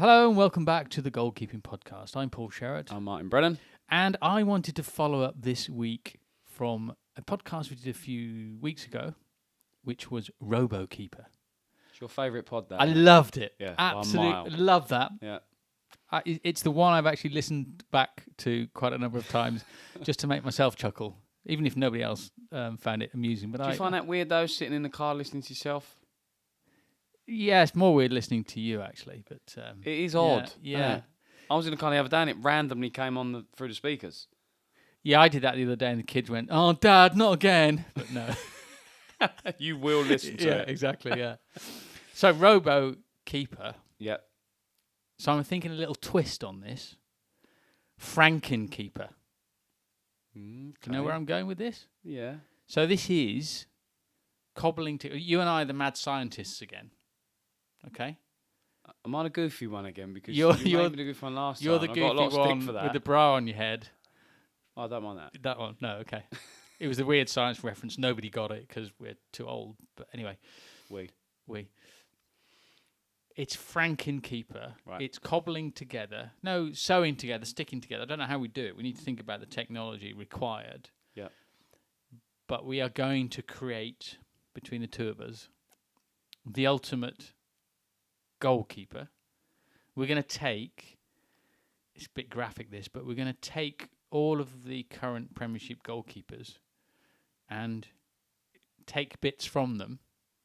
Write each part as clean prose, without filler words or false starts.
Hello and welcome back to the Goalkeeping Podcast. I'm Paul Sherratt. I'm Martin Brennan. And I wanted to follow up this week from a podcast we did a few weeks ago, which was RoboKeeper. It's your favourite pod, that? I loved it. Yeah, absolutely love that. Yeah. It's the one I've actually listened back to quite a number of times just to make myself chuckle, even if nobody else found it amusing. But Do you find that weird, though, sitting in the car listening to yourself? Yeah, it's more weird listening to you, actually. But It is odd. Yeah. I was in the car the other day and it randomly came on through the speakers. Yeah, I did that the other day and the kids went, "Oh, Dad, not again." But no. You will listen to it. Yeah, exactly, yeah. So, RoboKeeper. Yeah. So I'm thinking a little twist on this. FrankenKeeper. Okay. Do you know where I'm going with this? Yeah. So this is cobbling to... You and I are the mad scientists again. Okay? Am I the goofy one again? Because You're you made me the goofy one last time. You're the I got a lot goofy of one stick for that. with the bra on your head. I don't mind that. That one? No, okay. It was a weird science reference. Nobody got it because we're too old. But anyway. We. It's FrankenKeeper. Right. It's cobbling together. No, sewing together, sticking together. I don't know how we do it. We need to think about the technology required. Yeah. But we are going to create, between the two of us, the ultimate goalkeeper. We're going to take, it's a bit graphic this, but we're going to take all of the current Premiership goalkeepers and take bits from them,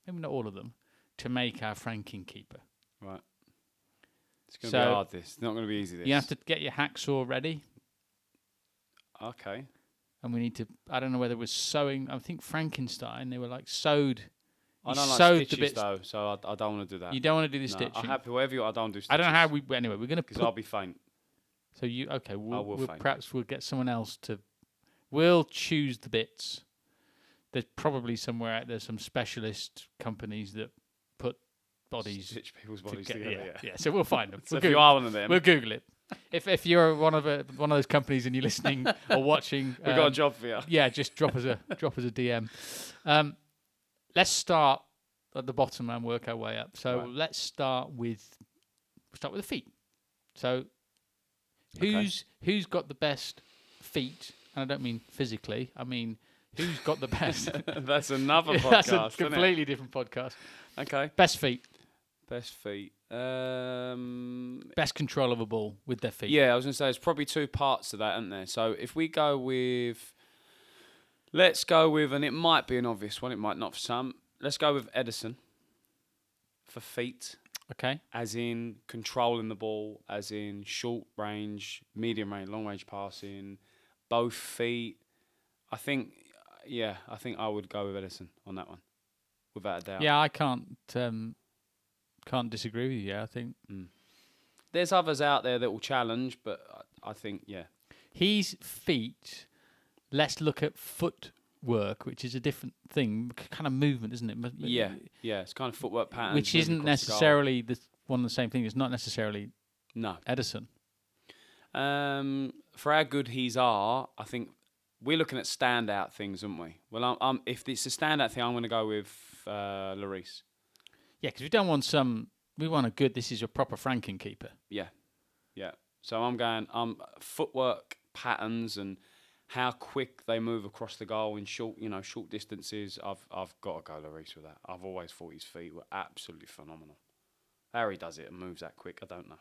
maybe not all of them, to make our FrankenKeeper. Right. It's going to be hard, this. It's not going to be easy, this. You have to get your hacksaw ready. Okay. And we need to, I don't know whether it was sewing, I think Frankenstein, they were like sewed. I don't like sewed stitches, though, so I don't want to do that. You don't want to do the No, stitching? I'm happy whatever you I don't do stitches. I don't know how we, anyway, we're going to because I'll be faint. So you, okay, we'll faint. perhaps we'll get someone else to, we'll choose the bits. There's probably somewhere out there some specialist companies that put bodies. Stitch people's bodies together, yeah. So we'll find them. So if you are one of them. We'll Google it. If you're one of those companies and you're listening or watching, we've got a job for you. Yeah, just drop us a DM. Let's start at the bottom and work our way up. So let's start with the feet. So who's got the best feet? And I don't mean physically. I mean who's got the best. That's another podcast. That's a completely different podcast. Okay. Best feet. Best feet. Best control of a ball with their feet. Yeah, I was going to say there's probably two parts to that, aren't there? So if we go with, let's go with, and it might be an obvious one, it might not for some. Let's go with Ederson for feet. Okay. As in controlling the ball, as in short range, medium range, long range passing, both feet. I think I would go with Ederson on that one, without a doubt. Yeah, I can't disagree with you. I think there's others out there that will challenge, but I think his feet. Let's look at footwork, which is a different thing, kind of movement, isn't it? Yeah. It's kind of footwork patterns, which isn't necessarily one of the same thing. It's not necessarily Ederson. For how good he's are, I think we're looking at standout things, aren't we? Well, if it's a standout thing, I'm going to go with Lloris. Yeah, because we don't want we want a good, this is your proper FrankenKeeper. Yeah. So I'm going, footwork patterns and how quick they move across the goal in short distances. I've got to go Lloris with that. I've always thought his feet were absolutely phenomenal. How he does it and moves that quick, I don't know.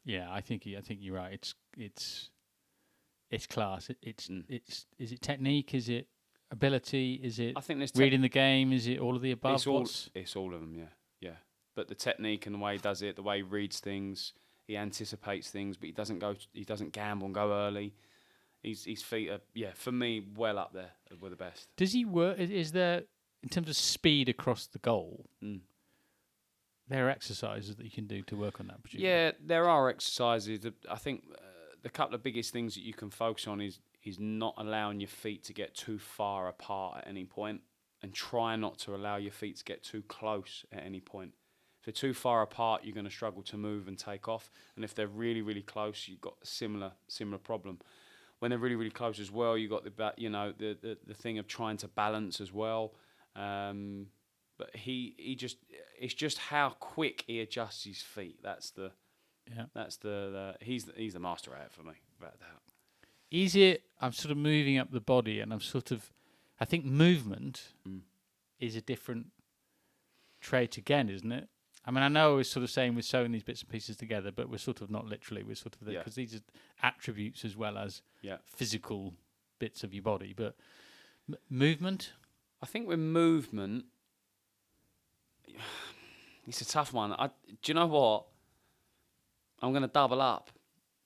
Yeah, I think you're right. It's class. Is it technique? Is it ability? Is it I think there's reading the game? Is it all of the above? It's all of them, yeah. But the technique and the way he does it, the way he reads things, he anticipates things, but he doesn't gamble and go early. His feet are, for me, well up there with the best. Does he work? Is there, in terms of speed across the goal, there are exercises that you can do to work on that? Presumably? Yeah, there are exercises. I think the couple of biggest things that you can focus on is not allowing your feet to get too far apart at any point, and try not to allow your feet to get too close at any point. If they're too far apart, you're going to struggle to move and take off. And if they're really, really close, you've got a similar problem. When they're really, really close as well, you've got the thing of trying to balance as well. But it's just how quick he adjusts his feet. That's the Yeah. That's he's the master at it for me, without doubt. Is it? I'm sort of moving up the body, and I think movement is a different trait again, isn't it? I mean, I know we're sort of saying we're sewing these bits and pieces together, but we're sort of not literally. We're sort of there because these are attributes as well as physical bits of your body. But movement? I think with movement, it's a tough one. Do you know what? I'm going to double up.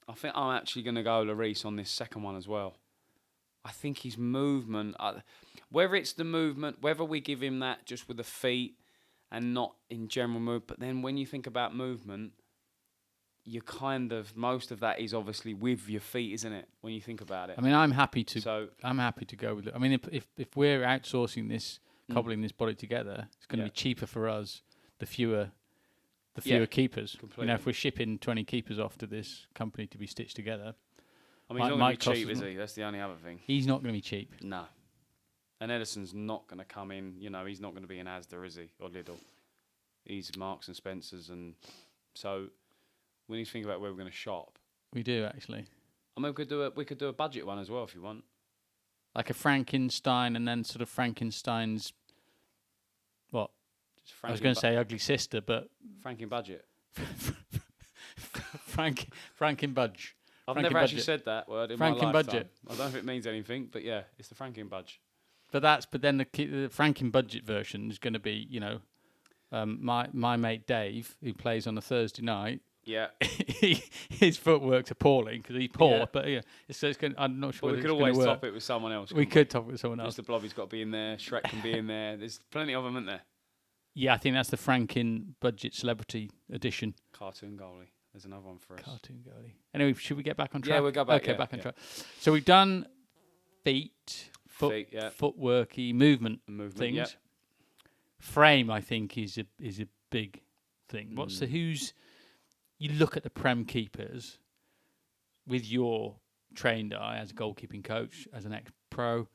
I think I'm actually going to go Lloris on this second one as well. I think his movement, whether it's the movement, whether we give him that just with the feet and not in general move, but then when you think about movement, you most of that is obviously with your feet, isn't it? When you think about it. I mean, I'm happy to go with it. I mean, if we're outsourcing this, cobbling this body together, it's going to be cheaper for us. The fewer keepers. Completely. You know, if we're shipping 20 keepers off to this company to be stitched together, I mean, he's not going to be cheap, is he? That's the only other thing. He's not going to be cheap. No. And Ederson's not going to come in. You know, he's not going to be an Asda, is he? Or Lidl. He's Marks and Spencers, and so we need to think about where we're going to shop. We do actually. I mean, we could do a budget one as well if you want. Like a Frankenstein, and then sort of Frankenstein's what? I was going to say ugly sister, but Franken budget. Franken budge. I've never actually said that word in my lifetime. Budget. I don't know if it means anything, but yeah, it's the Franken budge. But then the Franken budget version is going to be, you know, my mate Dave, who plays on a Thursday night. Yeah. His footwork's appalling because he's poor, but it's going. I'm not sure. But we could always top it with someone else. We could top it with someone else. Mr. Blobby's got to be in there. Shrek can be in there. There's plenty of them, isn't there? Yeah, I think that's the Franken budget celebrity edition. Cartoon goalie. There's another one for us. Cartoon goalie. Anyway, should we get back on track? Yeah, we'll go back. Okay, back on track. So we've done footworky movement things. Yeah. Frame, I think, is a big thing. You look at the Prem keepers with your trained eye as a goalkeeping coach, as an ex-pro,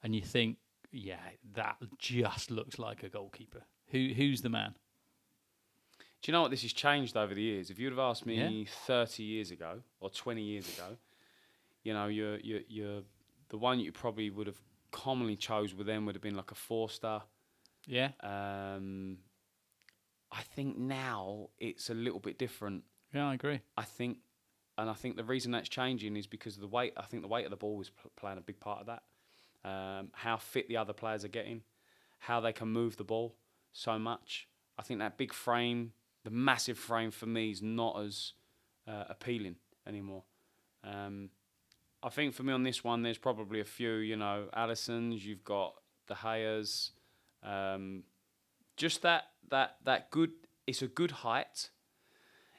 and you think, yeah, that just looks like a goalkeeper. Who's the man? Do you know what? This has changed over the years. If you'd have asked me 30 years ago or 20 years ago, you know, you're the one you probably would have commonly chose with them would have been like a 4-star. Yeah. I think now it's a little bit different. Yeah, I agree. I think the reason that's changing is because of the weight. I think the weight of the ball is playing a big part of that. How fit the other players are getting, how they can move the ball so much. I think that big frame, the massive frame for me is not as appealing anymore. I think for me on this one, there's probably a few, you know, Alissons, you've got De Gea's, just that good, it's a good height,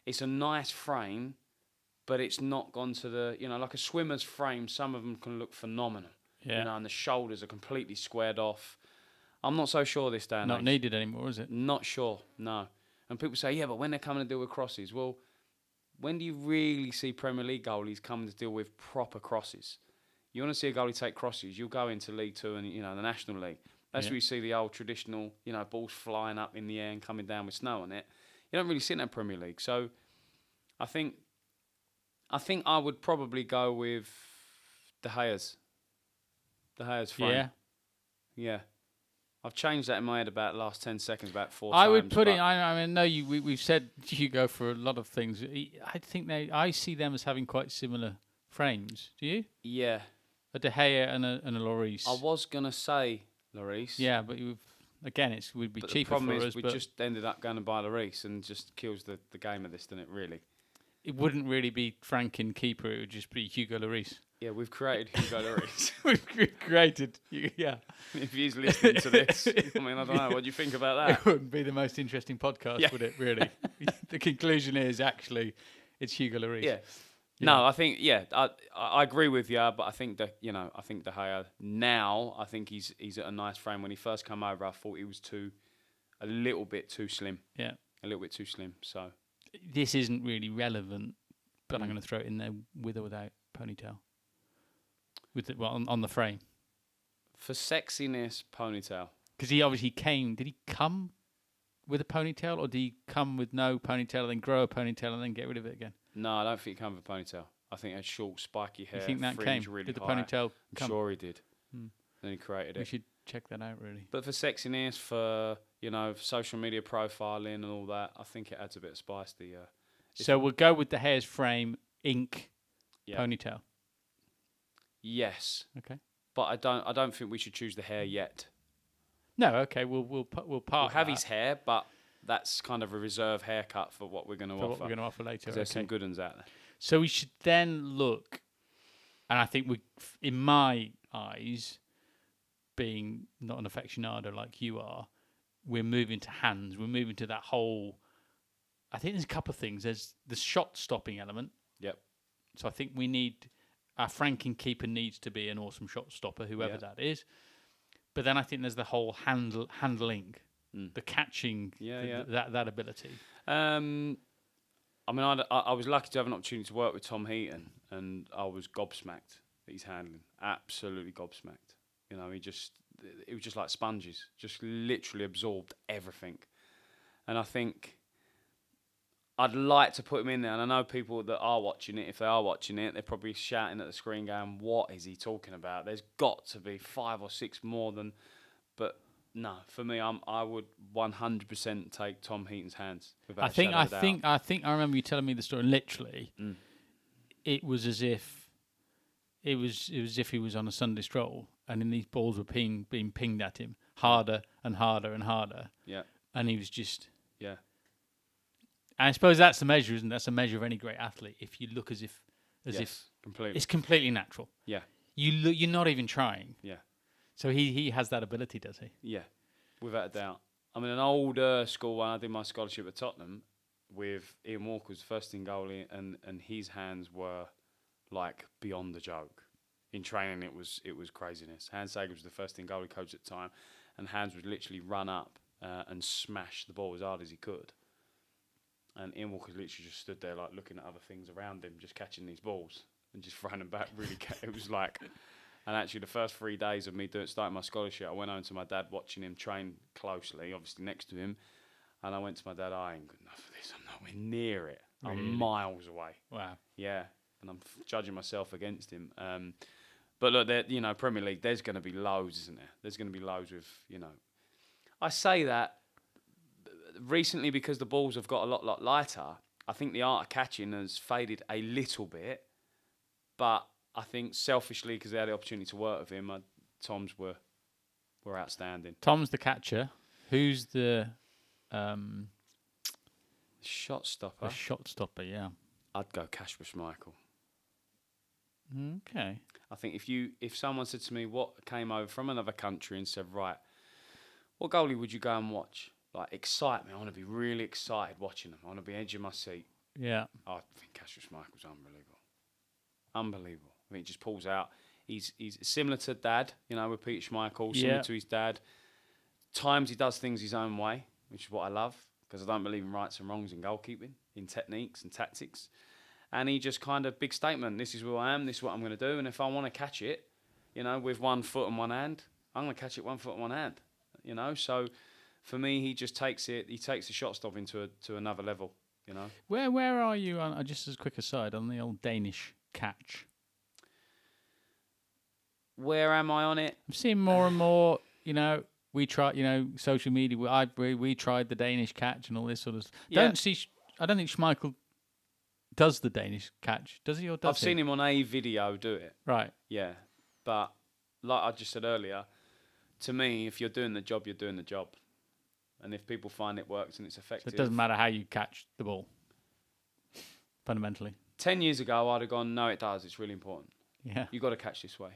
it's a nice frame, but it's not gone to the, you know, like a swimmer's frame, some of them can look phenomenal. Yeah. You know, and the shoulders are completely squared off. I'm not so sure this day and age. Not needed anymore, is it? Not sure, no. And people say, yeah, but when they're coming to deal with crosses, well, when do you really see Premier League goalies coming to deal with proper crosses? You want to see a goalie take crosses, you'll go into League Two and, you know, the National League. That's where you see the old traditional, you know, balls flying up in the air and coming down with snow on it. You don't really see that in Premier League. So I think I would probably go with De Gea's. De Gea's frame. Yeah. Yeah. I've changed that in my head about the last 10 seconds, about 4 I times. would put it. I mean, no, we've said Hugo for a lot of things. I think I see them as having quite similar frames. Do you? Yeah. A De Gea and a Lloris. I was gonna say Lloris. Yeah, but it would be but cheaper the problem for is us. we just ended up going to buy Lloris and just kills the game of this, doesn't it? Really. It wouldn't really be FrankenKeeper. It would just be Hugo Lloris. Yeah, we've created Hugo Lloris. We've created, yeah. If he's listening to this, I mean, I don't know. What do you think about that? It wouldn't be the most interesting podcast, would it, really? The conclusion is actually it's Hugo Lloris. Yeah. No, I think, I agree with you, but I think that, you know, I think De Gea now, I think he's at a nice frame. When he first came over, I thought he was a little bit too slim. Yeah. A little bit too slim, so. This isn't really relevant, but I'm going to throw it in there with or without ponytail. On the frame. For sexiness, ponytail. Because he obviously came. Did he come with a ponytail, or do you come with no ponytail, then grow a ponytail, and then get rid of it again? No, I don't think he came with a ponytail. I think he had short, spiky hair. You think that fringe came? really Did the high. ponytail I'm come? sure he did. Hmm. Then he created We it. should check that out, really. But for sexiness, for social media profiling and all that, I think it adds a bit of spice. So we'll go with the hair's frame ink Yeah. ponytail. Yes. Okay. But I don't think we should choose the hair yet. No, okay. We'll part. We'll have that his hair, but that's kind of a reserve haircut for what we're going to for offer. what we're going to offer later. 'Cause there's Okay. some good ones out there. So we should then look, and I think in my eyes, being not an aficionado like you are, we're moving to hands. We're moving to that whole. I think there's a couple of things. There's the shot stopping element. Yep. So I think our FrankenKeeper needs to be an awesome shot stopper, whoever that is. But then I think there's the whole handling, the catching, that ability. I mean, I was lucky to have an opportunity to work with Tom Heaton, and I was gobsmacked that he's handling. Absolutely gobsmacked. It was just like sponges, just literally absorbed everything. And I think I'd like to put him in there, and I know people that are watching it, if they are watching it, they're probably shouting at the screen going, what is he talking about? There's got to be 5 or 6 more than... But no, for me, I would 100% take Tom Heaton's hands. I think I remember you telling me the story. Literally, it was as if he was on a Sunday stroll, and then these balls were being pinged at him harder and harder and harder. Yeah, and he was just yeah. And I suppose that's the measure, isn't it? That's the measure of any great athlete. If you look as if completely. It's completely natural. Yeah, you're not even trying. Yeah. So he has that ability, does he? Yeah, without a doubt. I mean, an older school one, I did my scholarship at Tottenham with Ian Walker was first team goalie, and his hands were like beyond the joke. In training, it was craziness. Hans Sager was the first team goalie coach at the time, and Hans would literally run up and smash the ball as hard as he could. And Ian Walker literally just stood there like looking at other things around him, just catching these balls and just throwing them back. Really, it was like... And actually, the first 3 days of me starting my scholarship, I went home to my dad watching him train closely, obviously next to him. And I went to my dad, I ain't good enough for this. I'm nowhere near it. Really? I'm miles away. Wow. Yeah. And I'm judging myself against him. But look, Premier League, there's going to be loads, isn't there? There's going to be loads with, I say that recently because the balls have got a lot lighter. I think the art of catching has faded a little bit. But I think selfishly, because they had the opportunity to work with him, Tom's were outstanding. Tom's the catcher. Who's the shot stopper? The shot stopper, yeah. I'd go Kasper Schmeichel. Okay. I think if someone said to me what came over from another country and said, right, what goalie would you go and watch? Like, excite me. I want to be really excited watching them. I want to be edge of my seat. Yeah. I think Kasper Schmeichel's unbelievable. I mean, he just pulls out. He's similar to Dad, with Peter Schmeichel, similar to his dad. Times he does things his own way, which is what I love, because I don't believe in rights and wrongs in goalkeeping, in techniques and tactics. And he just kind of, big statement, this is who I am, this is what I'm going to do, and if I want to catch it, with 1 foot and 1 hand, I'm going to catch it 1 foot and 1 hand, So for me, he just takes it, he takes the shot stopping to another level, Where are you, on, just as a quick aside, on the old Danish catch? Where am I on it? I'm seeing more and more, we try, social media, we tried the Danish catch and all this sort of stuff. Yeah. I don't think Schmeichel does the Danish catch, does he, or does I've seen him on a video do it. Right. Yeah. But like I just said earlier, to me, if you're doing the job, you're doing the job. And if people find it works and it's effective... So it doesn't matter how you catch the ball, fundamentally. 10 years ago, I'd have gone, no, it does, it's really important. Yeah. You've got to catch this way.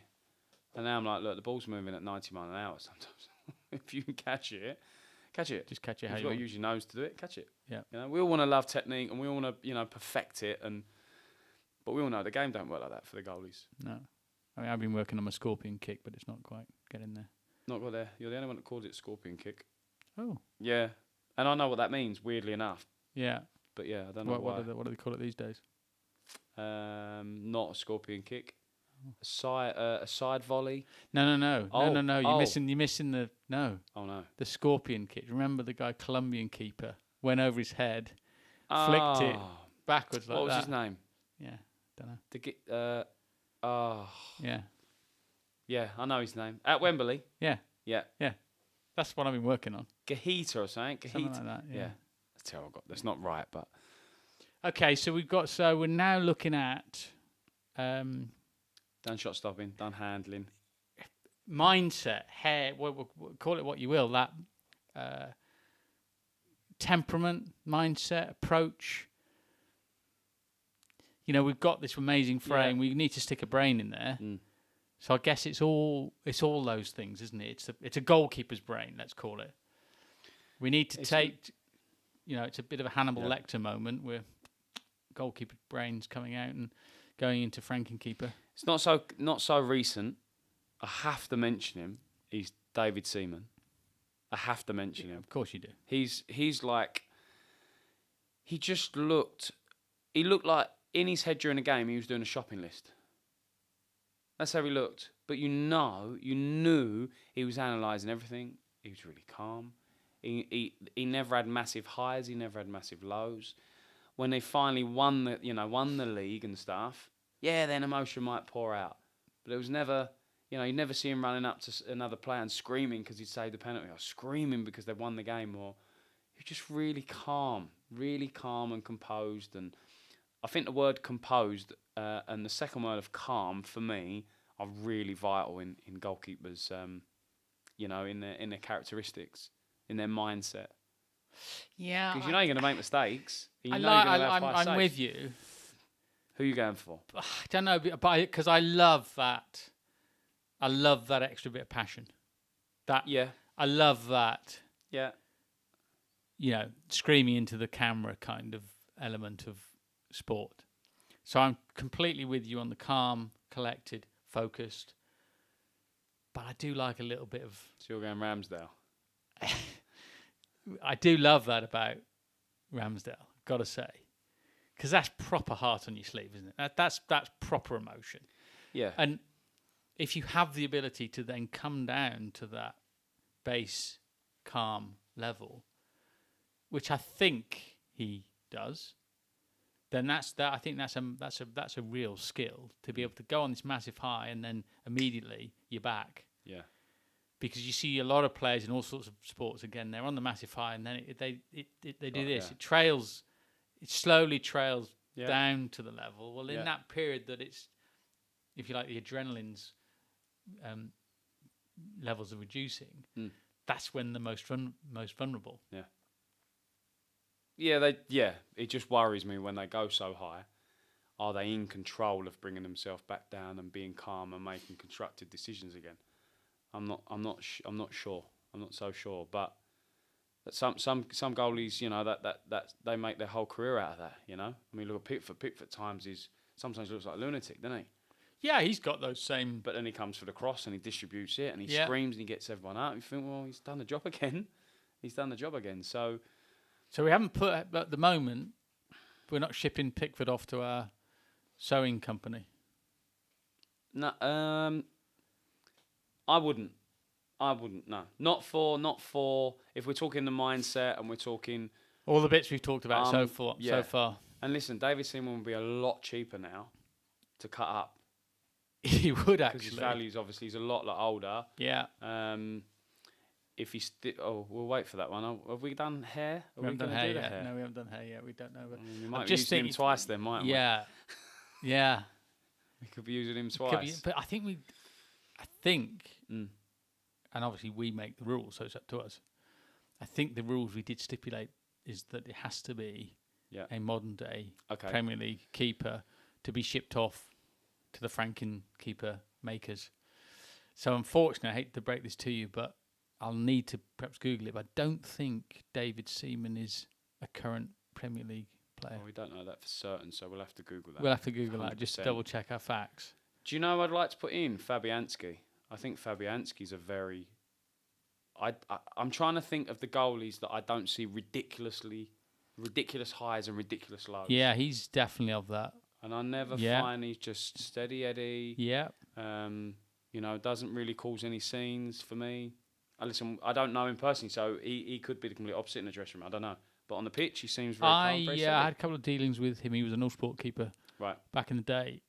And now I'm like, look, the ball's moving at 90 miles an hour sometimes. If you can catch it. Just catch it how you you want. Use your nose to do it, catch it. Yeah. We all want to love technique and we all want to, perfect it. But we all know the game don't work like that for the goalies. No. I mean, I've been working on my scorpion kick, but it's not quite getting there. Not got there. You're the only one that calls it scorpion kick. Oh. Yeah. And I know what that means, weirdly enough. Yeah. But yeah, I don't know why. What do they call it these days? Not a scorpion kick. A side volley. No. Oh, You're oh. missing the Oh no. the scorpion kick. Remember the guy, Colombian keeper, went over his head, flicked it Oh. backwards like that. What was his name? Yeah, don't know. Yeah, Yeah, I know his name. At Wembley. yeah. Yeah. That's what I've been working on. Gahita or something. Something Gahita. like that. Yeah. That's how I got. That's not right, but Okay, so we're now looking at done shot stopping, done handling. mindset, hair, we'll call it what you will, that temperament, mindset, approach. You know, we've got this amazing frame. We need to stick a brain in there. So I guess it's all those things, isn't it? It's a goalkeeper's brain, let's call it. We need to it's a bit of a Hannibal Lecter moment where goalkeeper brain's coming out and going into FrankenKeeper. It's not so recent. I have to mention him. He's David Seaman. I have to mention him. Of course you do. He's like, he looked like in his head during the game he was doing a shopping list. That's how he looked. But you knew he was analysing everything. He was really calm. He never had massive highs. He never had massive lows. When they finally won the league and stuff, then emotion might pour out. But it was never, you'd never see him running up to another player and screaming because he'd saved the penalty, or screaming because they won the game, or he was just really calm and composed. And I think the word composed and the second word of calm for me are really vital in goalkeepers. In their characteristics, in their mindset. Yeah, because you're going to make mistakes. I'm with you. Who are you going for? I don't know, but because I love that. I love that extra bit of passion. I love that. Yeah. Screaming into the camera kind of element of sport. So I'm completely with you on the calm, collected, focused. But I do like a little bit of... So you're going Ramsdale? I do love that about Ramsdale, got to say. Because that's proper heart on your sleeve, isn't it? That's proper emotion. Yeah. And if you have the ability to then come down to that base, calm level, which I think he does, then I think that's a real skill to be able to go on this massive high and then immediately you're back. Yeah. Because you see a lot of players in all sorts of sports, again, they're on the massive high and then they do this. Yeah. It slowly trails down to the level. Well, in that period that it's, if you like, the adrenaline's levels are reducing, that's when the most vulnerable. Yeah. It just worries me when they go so high. Are they in control of bringing themselves back down and being calm and making constructive decisions again? I'm not sure. I'm not so sure. But some goalies, that they make their whole career out of that. I mean, look at Pickford. Pickford sometimes looks like a lunatic, doesn't he? Yeah, he's got those same. But then he comes for the cross and he distributes it and he screams and he gets everyone out. You think, well, he's done the job again. So we haven't put, at the moment, we're not shipping Pickford off to our sewing company. No, I wouldn't. No, not for. If we're talking the mindset and we're talking all the bits we've talked about so far. And listen, David Seaman will be a lot cheaper now to cut up. He would actually. Because his values obviously he's a lot older. Yeah. If he's we'll wait for that one. Have we done hair? We haven't done hair yet. No, we haven't done hair yet. We don't know. We might be using him twice then, mightn't we? Yeah. Yeah. We could be using him twice. But I think, and obviously we make the rules, so it's up to us. I think the rules we did stipulate is that it has to be a modern day Premier League keeper to be shipped off to the FrankenKeeper makers. So unfortunately, I hate to break this to you, but I'll need to perhaps Google it. But I don't think David Seaman is a current Premier League player. Well, we don't know that for certain, so we'll have to Google that. We'll have to Google 100%. That, just to double check our facts. Do you know who I'd like to put in? Fabianski. I think Fabianski's a very... I'm trying to think of the goalies that I don't see ridiculous highs and ridiculous lows. Yeah, he's definitely of that. And I never Yeah. find he's just steady Eddie. Yeah. Doesn't really cause any scenes for me. I don't know him personally, so he could be the complete opposite in the dressing room. I don't know. But on the pitch, he seems very calm, very I steady. had a couple of dealings with him. He was an all-sport keeper Right. back in the day.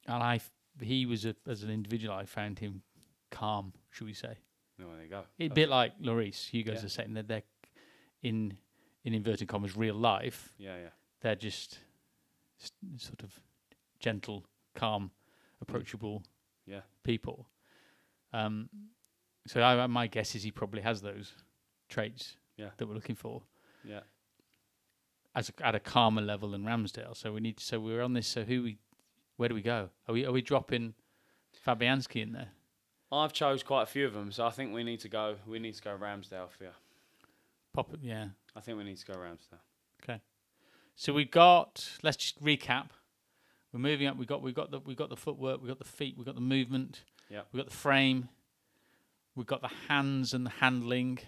And he was, as an individual, I found him calm, should we say. Oh, there you go. A bit like Lloris. Hugo's Yeah. the same. They're in inverted commas, real life. Yeah. They're just sort of gentle, calm, approachable people. So my guess is he probably has those traits that we're looking for. Yeah. At a calmer level than Ramsdale. So we're on this. So where do we go? Are we dropping Fabianski in there? I've chose quite a few of them, so I think we need to go Ramsdale for you. Pop it, yeah. I think we need to go Ramsdale. Okay. So let's just recap. We're moving up. We got the footwork, we got the feet, we got the movement. Yeah. We got the frame. We've got the hands and the handling.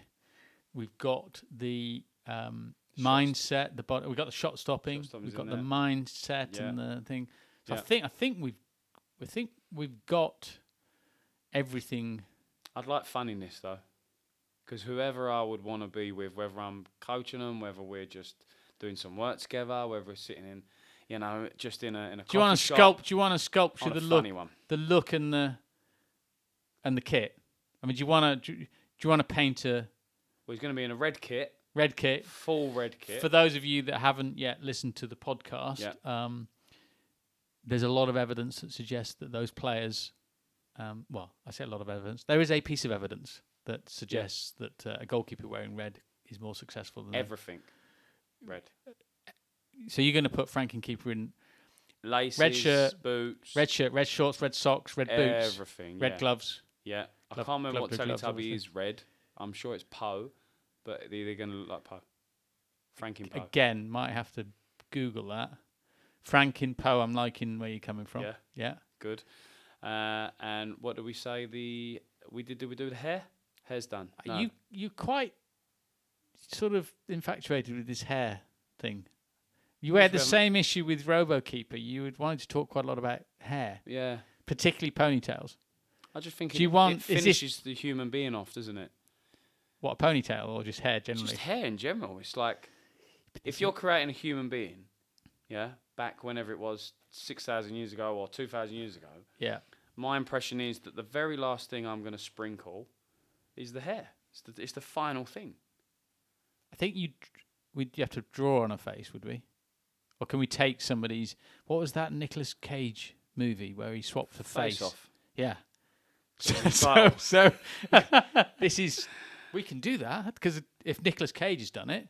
We've got the mindset, the body. We've got the shot stopping. We've got the mindset and the thing. So I think we've got everything. I'd like funniness though, because whoever I would want to be with, whether I'm coaching them, whether we're just doing some work together, whether we're sitting in, just in a. Do you want to sculpt? Do you want to sculpture the look, one. the look and the kit? I mean, do you want to paint a? Well, he's going to be in a red kit. Red kit. Full red kit. For those of you that haven't yet listened to the podcast, there's a lot of evidence that suggests that those players. I say a lot of evidence. There is a piece of evidence that suggests that a goalkeeper wearing red is more successful than everything. Red. So you're going to put FrankenKeeper in laces, red shirt, boots, red shirt, red shorts, red socks, red boots, everything, red gloves. Yeah, I can't remember what Teletubby is red. I'm sure it's Poe, but they're going to look like Poe. Franken Poe. Again, might have to Google that. Franken Poe. I'm liking where you're coming from. Yeah. Good. And what do we say? Did we do the hair? Hair's done. No. You quite sort of infatuated with this hair thing. You had the same issue with RoboKeeper. You would wanted to talk quite a lot about hair. Yeah. Particularly ponytails. I just think it finishes the human being off, doesn't it? What, a ponytail or just hair generally? Just hair in general. It's like, if you're creating a human being, back whenever it was 6,000 years ago or 2,000 years ago, my impression is that the very last thing I'm going to sprinkle is the hair. It's the final thing. I think we'd have to draw on a face, would we? Or can we take somebody's... What was that Nicolas Cage movie where he swapped the face? Off. Yeah. So this is... We can do that, because if Nicolas Cage has done it,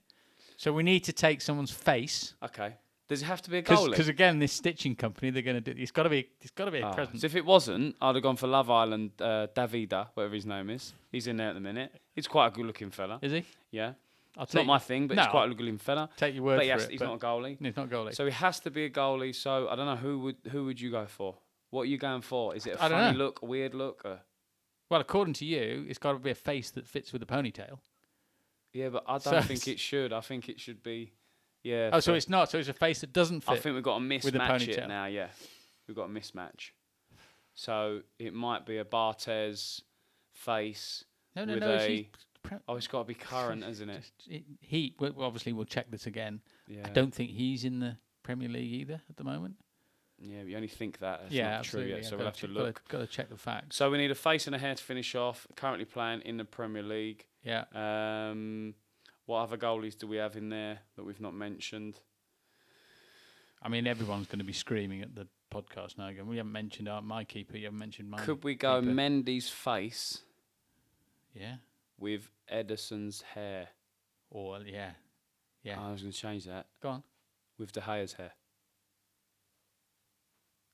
so we need to take someone's face. Okay. Does it have to be a goalie? Because again, this stitching company, they're going to do. It's got to be a present. So if it wasn't, I'd have gone for Love Island. Davida, whatever his name is, he's in there at the minute. He's quite a good-looking fella. Is he? Yeah. It's not my thing, but he's quite a good-looking fella. Take your word for it. He's not a goalie. He's not a goalie. So he has to be a goalie. So I don't know who would you go for? What are you going for? Is it a funny look, a weird look? Well, according to you, it's got to be a face that fits with a ponytail. Yeah, but I don't think it should. I think it should be, Oh, so it's not. So it's a face that doesn't fit. I think we've got a mismatch it now. Yeah, we've got a mismatch. So it might be a Barthez face. No. It's got to be current, isn't it? Obviously, we'll check this again. Yeah. I don't think he's in the Premier League either at the moment. Yeah, we only think that. That's not absolutely. True yet, so we'll have to look. Got to check the facts. So we need a face and a hair to finish off. Currently playing in the Premier League. Yeah. What other goalies do we have in there that we've not mentioned? I mean, everyone's going to be screaming at the podcast now again. We haven't mentioned my keeper. You haven't mentioned my. Could we go keeper. Mendy's face? Yeah. With Ederson's hair. Or yeah. I was going to change that. Go on. With De Gea's hair.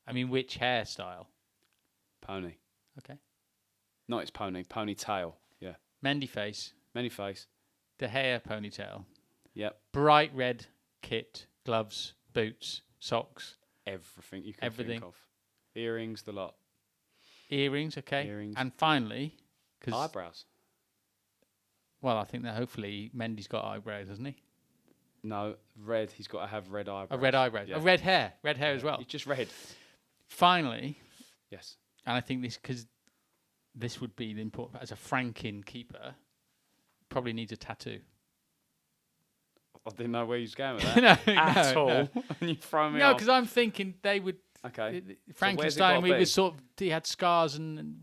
I mean, which hairstyle? Pony. Okay. No, it's pony. Ponytail. Yeah. Mendy face. De Gea ponytail. Yep. Bright red kit, gloves, boots, socks. Everything you can think of. Earrings, the lot. Earrings, okay. Earrings. And finally... eyebrows. Well, I think that hopefully Mendy's got eyebrows, hasn't he? No, red. He's got to have red eyebrows. A red eyebrows. Yeah. A red hair. Red hair as well. He's just red. Finally, Yes. and I think because this would be the important, as a FrankenKeeper, probably needs a tattoo. I didn't know where you was going with that at all. No. And you throw me No, off. because I'm thinking they would. Okay. Frankenstein, gotta be? he had scars and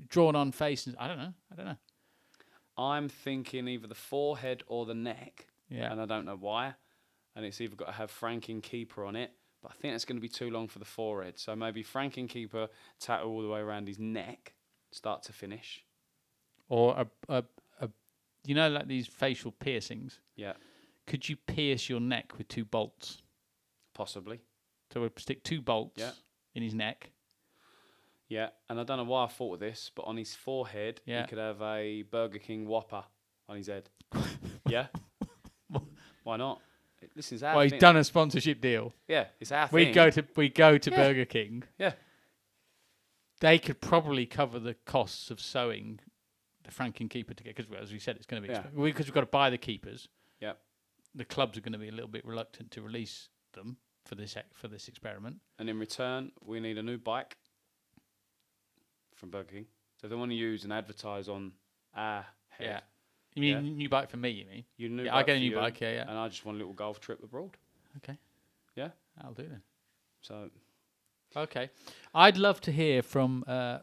drawn on faces. I don't know. I'm thinking either the forehead or the neck. Yeah. And I don't know why. And it's either got to have FrankenKeeper on it, but I think it's going to be too long for the forehead. So maybe FrankenKeeper tattoo all the way around his neck, start to finish. Or a like these facial piercings. Yeah. Could you pierce your neck with 2 bolts? Possibly. So we'll stick 2 bolts in his neck. Yeah, and I don't know why I thought of this, but on his forehead, he could have a Burger King Whopper on his head. Yeah? Why not? Listen, it's our Well, thing. he's done a sponsorship deal. Yeah, it's our We thing. go to Burger King. Yeah. They could probably cover the costs of sewing the FrankenKeeper together, because as we said, it's going to be expensive. Because we've got to buy the keepers. Yeah. The clubs are going to be a little bit reluctant to release them for this experiment. And in return, we need a new bike from Burger King. So if they want to use and advertise on our head. Yeah. You mean new bike for me, you mean? You new Yeah, bike I get a for new you, bike, yeah. And I just want a little golf trip abroad. Okay. Yeah? I'll do then. So... Okay. I'd love to hear from our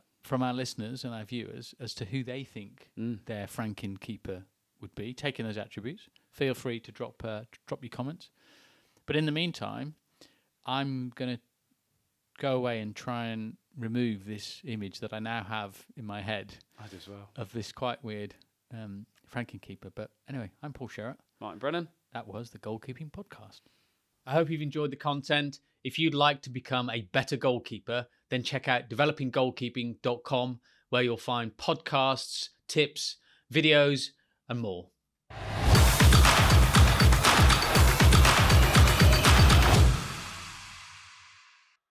listeners and our viewers as to who they think their FrankenKeeper would be, taking those attributes. Feel free to drop your comments. But in the meantime, I'm going to go away and try and remove this image that I now have in my head. I do as well. Of this quite weird FrankenKeeper. But anyway, I'm Paul Sherratt. Martin Brennan. That was the Goalkeeping Podcast. I hope you've enjoyed the content. If you'd like to become a better goalkeeper, then check out developinggoalkeeping.com, where you'll find podcasts, tips, videos, and more.